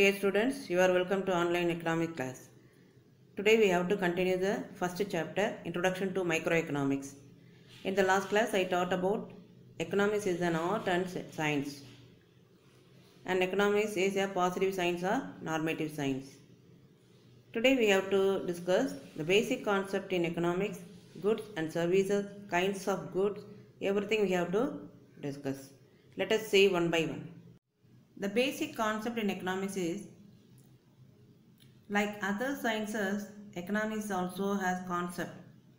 Dear students, you are welcome to online economic class. Today we have to continue the first chapter, Introduction to Microeconomics. In the last class I taught about economics is an art and science. And economics is a positive science or normative science. Today we have to discuss the basic concept in economics, goods and services, kinds of goods, everything we have to discuss. Let us see one by one. The basic concept in economics is, like other sciences, economics also has concept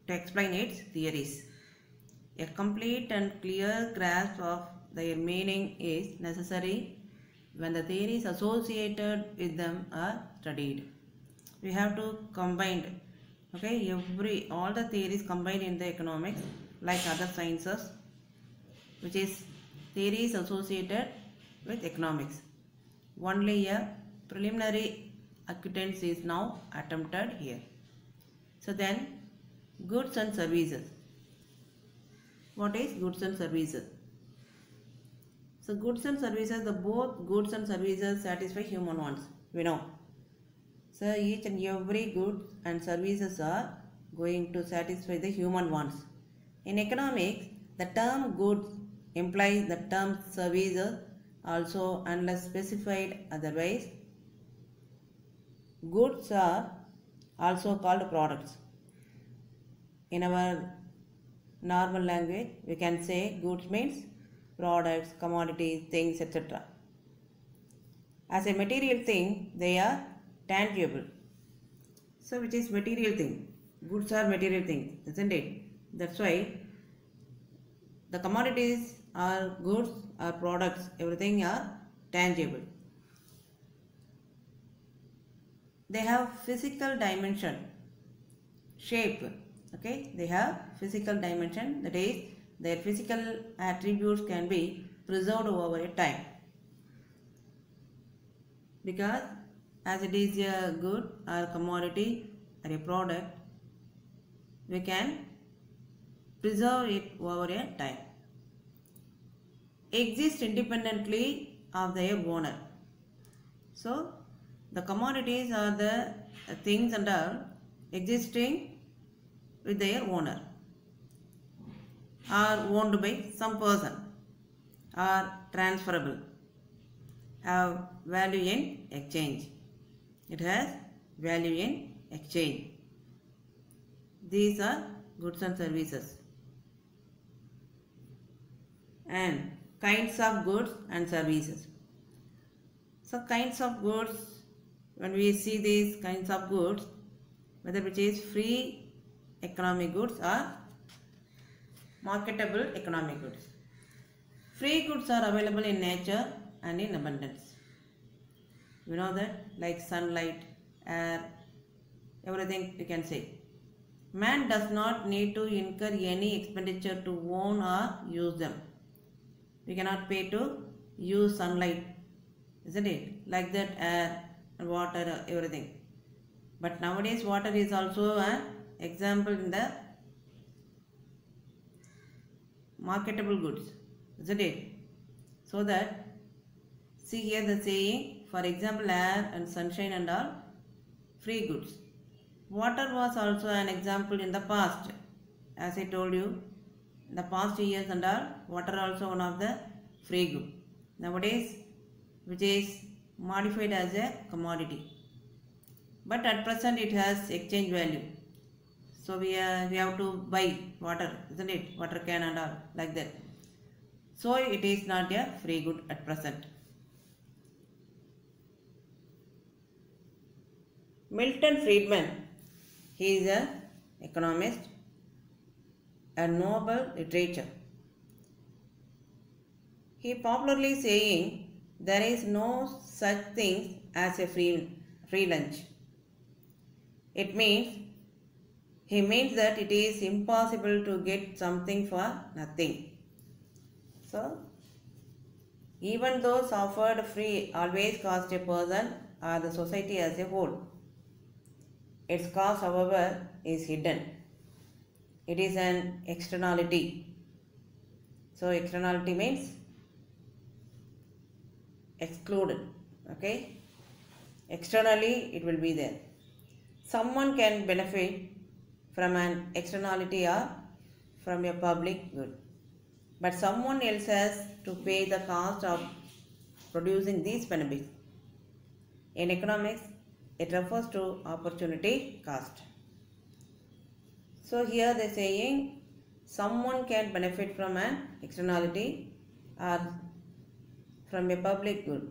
to explain its theories. A complete and clear grasp of their meaning is necessary when the theories associated with them are studied. We have to combine, all the theories combined in the economics like other sciences, which is theories associated with economics. Only a preliminary acquaintance is now attempted here. So then, goods and services. What is goods and services? So goods and services, both goods and services satisfy human wants. We know. So each and every goods and services are going to satisfy the human wants. In economics, the term goods implies the term services also unless specified otherwise. Goods are also called products. In our normal language, we can say goods means products, commodities, things, etc. As a material thing, they are tangible. So which is material thing? Goods are material things, isn't it? That's why the commodities are goods or products, everything are tangible. They have physical dimension, shape, they have physical dimension, that is their physical attributes can be preserved over a time. Because as it is a good or commodity or a product, we can preserve it over a time. Exist independently of their owner. So the commodities are the things and are existing with their owner, are owned by some person, are transferable, have value in exchange. It has value in exchange. These are goods and services. And kinds of goods and services. So kinds of goods, when we see these kinds of goods, whether which is free economic goods or marketable economic goods. Free goods are available in nature and in abundance. You know that, like sunlight, air, everything you can say. Man does not need to incur any expenditure to own or use them. We cannot pay to use sunlight, isn't it? Like that, air and water, everything. But nowadays water is also an example in the marketable goods, isn't it? So that, see here the saying, for example, air and sunshine and all free goods. Water was also an example in the past. As I told you, in the past years and all, water also one of the free good. Nowadays, which is modified as a commodity. But at present it has exchange value. So we have to buy water, isn't it? Water can and all, like that. So it is not a free good at present. Milton Friedman, he is an economist, a Nobel literature. He popularly saying there is no such thing as a free lunch. It means, he means that it is impossible to get something for nothing. So, even those offered free always cost a person or the society as a whole. Its cost, however, is hidden. It is an externality. So, externality means excluded. externally it will be there. Someone can benefit from an externality or from a public good, but someone else has to pay the cost of producing these benefits. In economics, it refers to opportunity cost. So here they are saying someone can benefit from an externality or from a public good,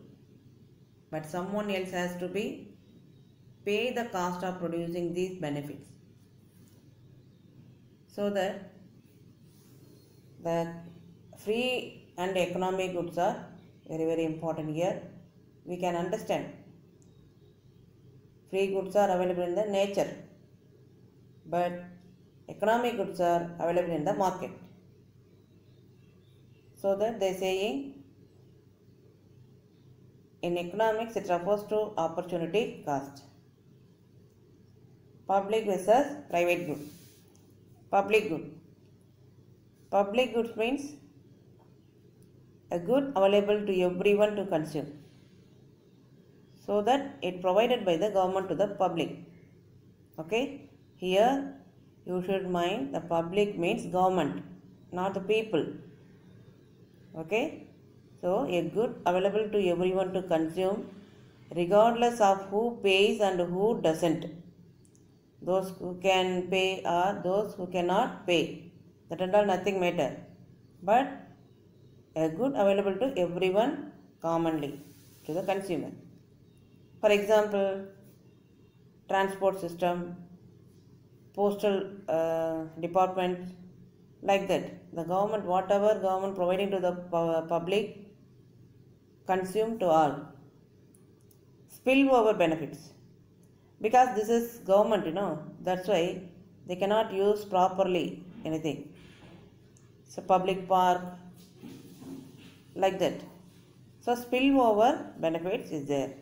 but someone else has to pay the cost of producing these benefits. So that the free and economic goods are very important here. We can understand free goods are available in the nature, but economic goods are available in the market. So that they are saying in economics it refers to opportunity cost. Public versus private good. Public good. Public goods means a good available to everyone to consume, so that it provided by the government to the public. Okay, here you should mind the public means government, not the people. Okay, so a good available to everyone to consume regardless of who pays and who doesn't. Those who can pay or those who cannot pay, that and all nothing matter, but a good available to everyone commonly, to the consumer. For example, transport system, postal department, like that. The government, whatever government providing to the public, consume to all. Spillover benefits. Because this is government, that's why they cannot use properly anything. So public park, like that. So spillover benefits is there.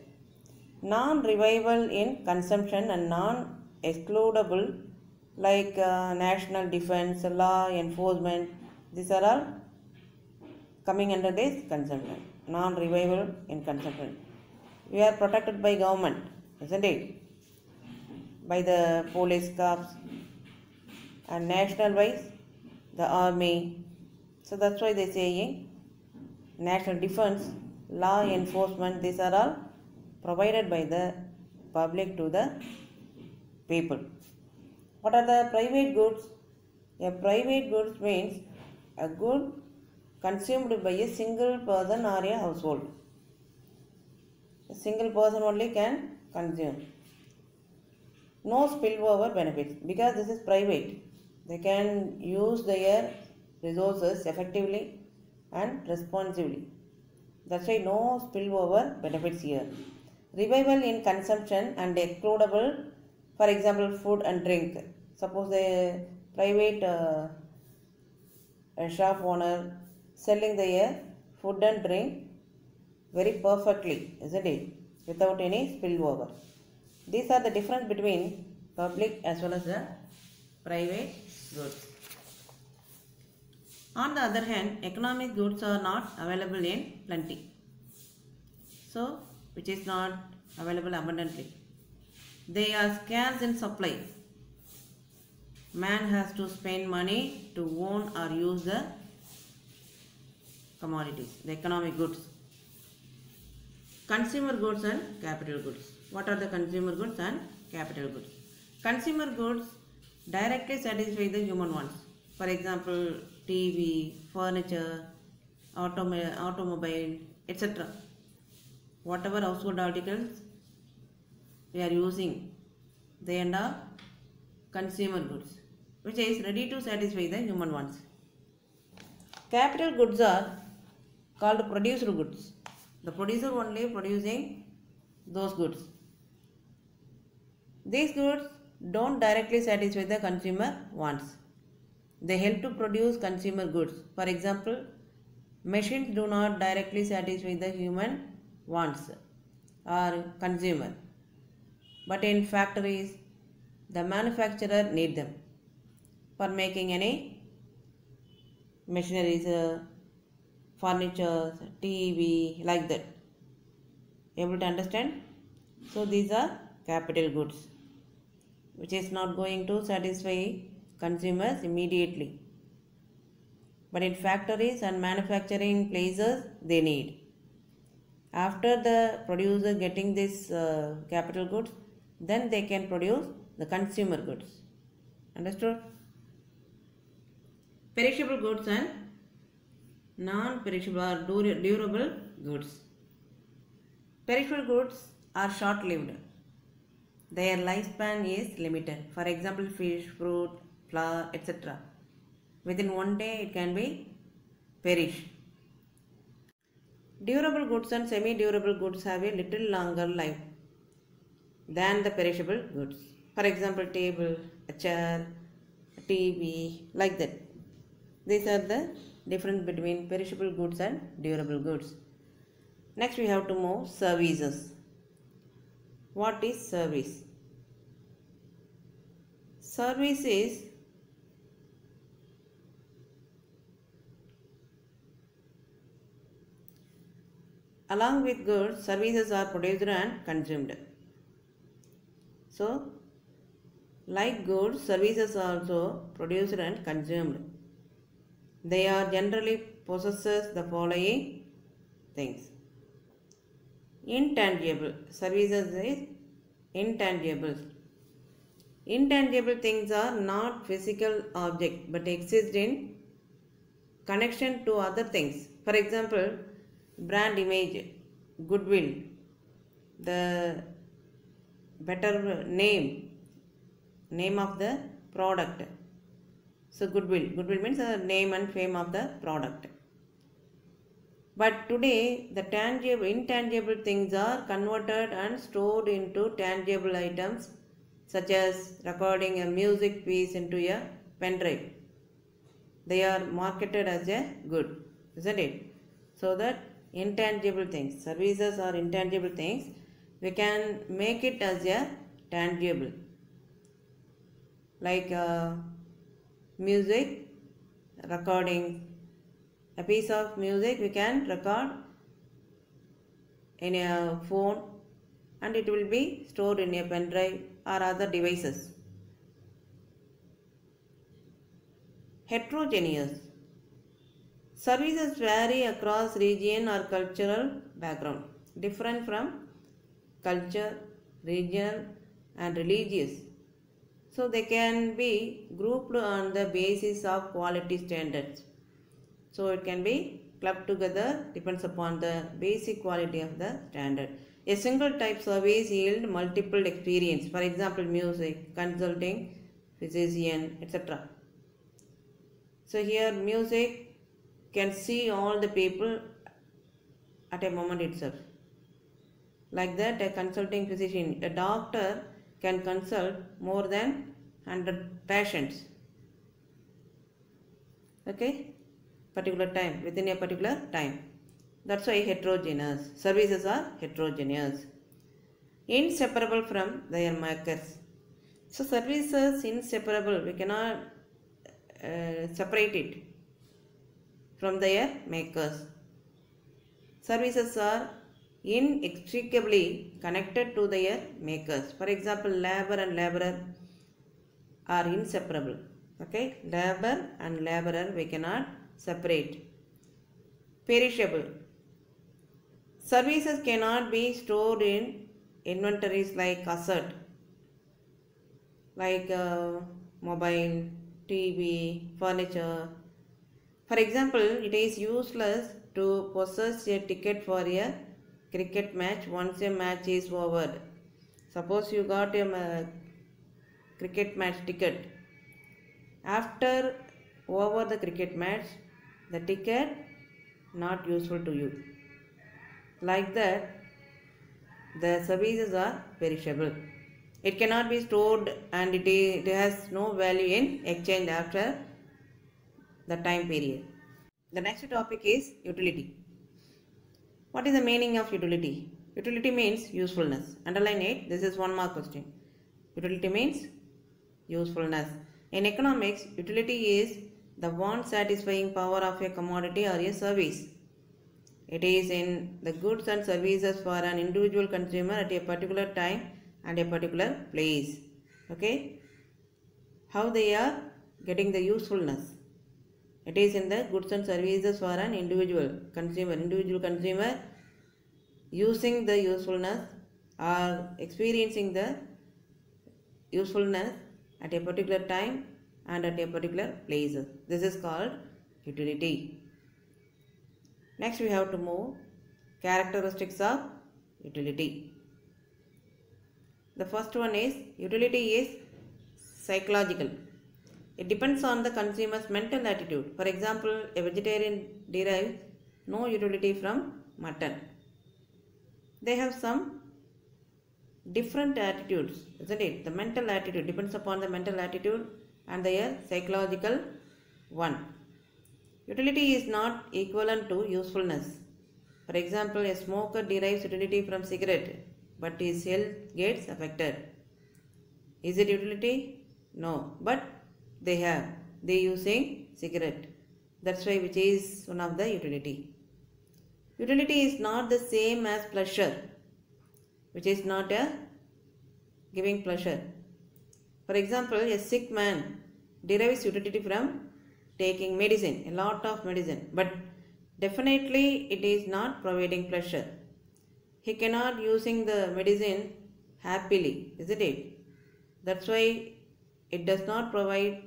Non-revival in consumption and non-excludable, like national defense, law enforcement, these are all coming under this consumption. Non-revival in consumption. We are protected by government, isn't it? By the police corps, and national wise the army. So that's why they are saying national defense, law enforcement, these are all provided by the public to the people. What are the private goods? A private goods means a good consumed by a single person or a household. A single person only can consume. No spillover benefits, because this is private. They can use their resources effectively and responsibly. That's why no spillover benefits here. Revival in consumption and excludable, for example, food and drink. Suppose a private shop owner selling their food and drink very perfectly, isn't it? Without any spillover. These are the difference between public as well as the private goods. On the other hand, economic goods are not available in plenty. So, which is not available abundantly. They are scarce in supply. Man has to spend money to own or use the commodities, the economic goods. Consumer goods and capital goods. What are the consumer goods and capital goods? Consumer goods directly satisfy the human wants. For example, TV, furniture, automobile, etc. Whatever household articles we are using, they are consumer goods, which is ready to satisfy the human wants. Capital goods are called produced goods. The producer only producing those goods. These goods don't directly satisfy the consumer wants. They help to produce consumer goods. For example, machines do not directly satisfy the human wants or consumer. But in factories, the manufacturer need them for making any machineries, furniture, TV, like that. Able to understand? So these are capital goods, which is not going to satisfy consumers immediately. But in factories and manufacturing places, they need. After the producer getting this capital goods, then they can produce the consumer goods. Understood? Perishable goods and non-perishable or durable goods. Perishable goods are short-lived. Their lifespan is limited. For example, fish, fruit, flour, etc. Within one day it can be perish. Durable goods and semi-durable goods have a little longer life than the perishable goods. For example, table, a chair, a TV, like that. These are the difference between perishable goods and durable goods. Next we have to move services. What is service? Service is along with goods, services are produced and consumed. So, like goods, services are also produced and consumed. They are generally possesses the following things. Intangible. Services is intangible. Intangible things are not physical objects but exist in connection to other things. For example, brand image, goodwill, the better name of the product. So goodwill means the name and fame of the product. But today the intangible things are converted and stored into tangible items, such as recording a music piece into a pen drive. They are marketed as a good, isn't it? So that intangible things, services are intangible things, we can make it as a tangible. Like music, recording. A piece of music we can record in a phone and it will be stored in a pen drive or other devices. Heterogeneous. Services vary across region or cultural background, different from culture, regional and religious. So they can be grouped on the basis of quality standards. So it can be clubbed together, depends upon the basic quality of the standard. A single type service yield multiple experience. For example, music, consulting, physician, etc. So here music can see all the people at a moment itself. Like that, a consulting physician, a doctor can consult more than 100 patients. Okay? Particular time, within a particular time. That's why heterogeneous. Services are heterogeneous. Inseparable from their makers. So services inseparable, we cannot separate it from their makers. Services are inextricably connected to their makers. For example, labor and laborer are inseparable. Okay, labor and laborer we cannot separate. Perishable. Services cannot be stored in inventories like asset, like mobile, TV, furniture. For example, it is useless to possess a ticket for a cricket match once a match is over. Suppose you got a cricket match ticket. After over the cricket match, the ticket not useful to you. Like that, the services are perishable. It cannot be stored and it has no value in exchange after the time period. The next topic is utility. What is the meaning of utility? Utility means usefulness. Underline it. This is 1 mark question. Utility means usefulness. In economics, utility is the want satisfying power of a commodity or a service. It is in the goods and services for an individual consumer at a particular time and a particular place. Okay, how they are getting the usefulness. It is in the goods and services for an individual consumer using the usefulness or experiencing the usefulness at a particular time and at a particular place. This is called utility. Next we have to move characteristics of utility. The first one is utility is psychological. It depends on the consumer's mental attitude. For example, a vegetarian derives no utility from mutton. They have some different attitudes, isn't it? The mental attitude depends upon the mental attitude and their psychological one. Utility is not equivalent to usefulness. For example, a smoker derives utility from cigarette, but his health gets affected. Is it utility? No, but they using cigarette. That's why which is one of the utility. Utility is not the same as pleasure, which is not a giving pleasure. For example, a sick man derives utility from taking medicine, a lot of medicine, but definitely it is not providing pleasure. He cannot using the medicine happily, isn't it? That's why it does not provide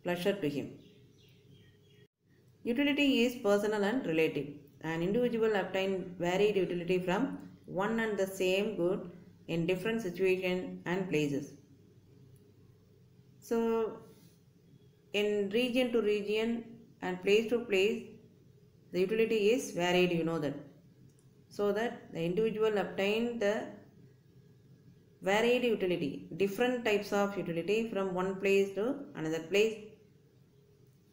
pleasure to him. Utility is personal and relative. An individual obtains varied utility from one and the same good in different situations and places. So, in region to region and place to place, the utility is varied, you know that. So that the individual obtain the varied utility, different types of utility from one place to another place.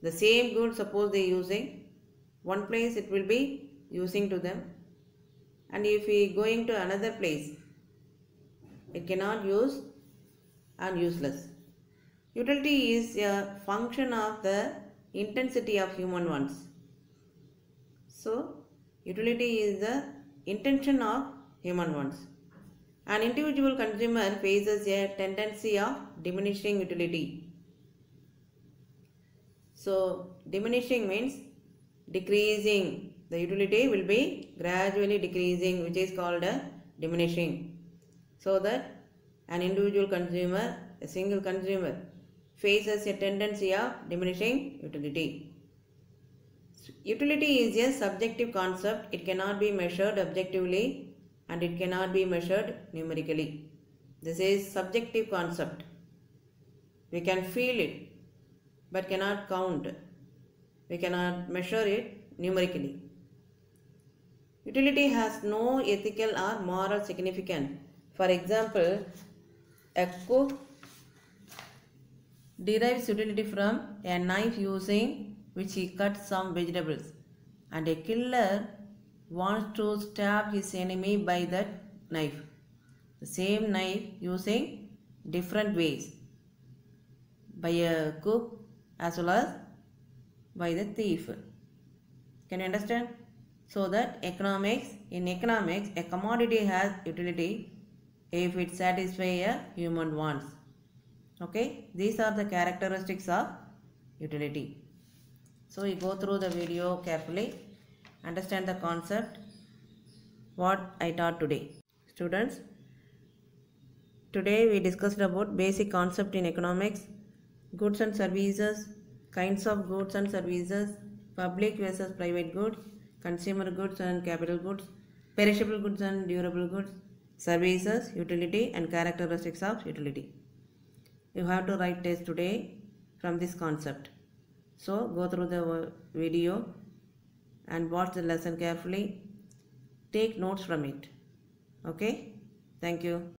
The same good, suppose they using one place, it will be using to them, and if we going to another place, it cannot use and useless. Utility is a function of the intensity of human wants. So, utility is the intention of human wants. An individual consumer faces a tendency of diminishing utility. So, diminishing means decreasing. The utility will be gradually decreasing, which is called a diminishing. So that an individual consumer, a single consumer, faces a tendency of diminishing utility. Utility is a subjective concept. It cannot be measured objectively and it cannot be measured numerically. This is subjective concept. We can feel it but cannot count. We cannot measure it numerically. Utility has no ethical or moral significance. For example, a cook derives utility from a knife using which he cuts some vegetables, and a killer wants to stab his enemy by that knife. The same knife using different ways by a cook as well as by the thief. Can you understand? So that in economics, a commodity has utility if it satisfies a human wants. Okay, these are the characteristics of utility. So you go through the video carefully, understand the concept, what I taught today. Students, today we discussed about basic concept in economics, goods and services, kinds of goods and services, public versus private goods, consumer goods and capital goods, perishable goods and durable goods, services, utility and characteristics of utility. You have to write test today from this concept. So go through the video and watch the lesson carefully. Take notes from it. Okay? Thank you.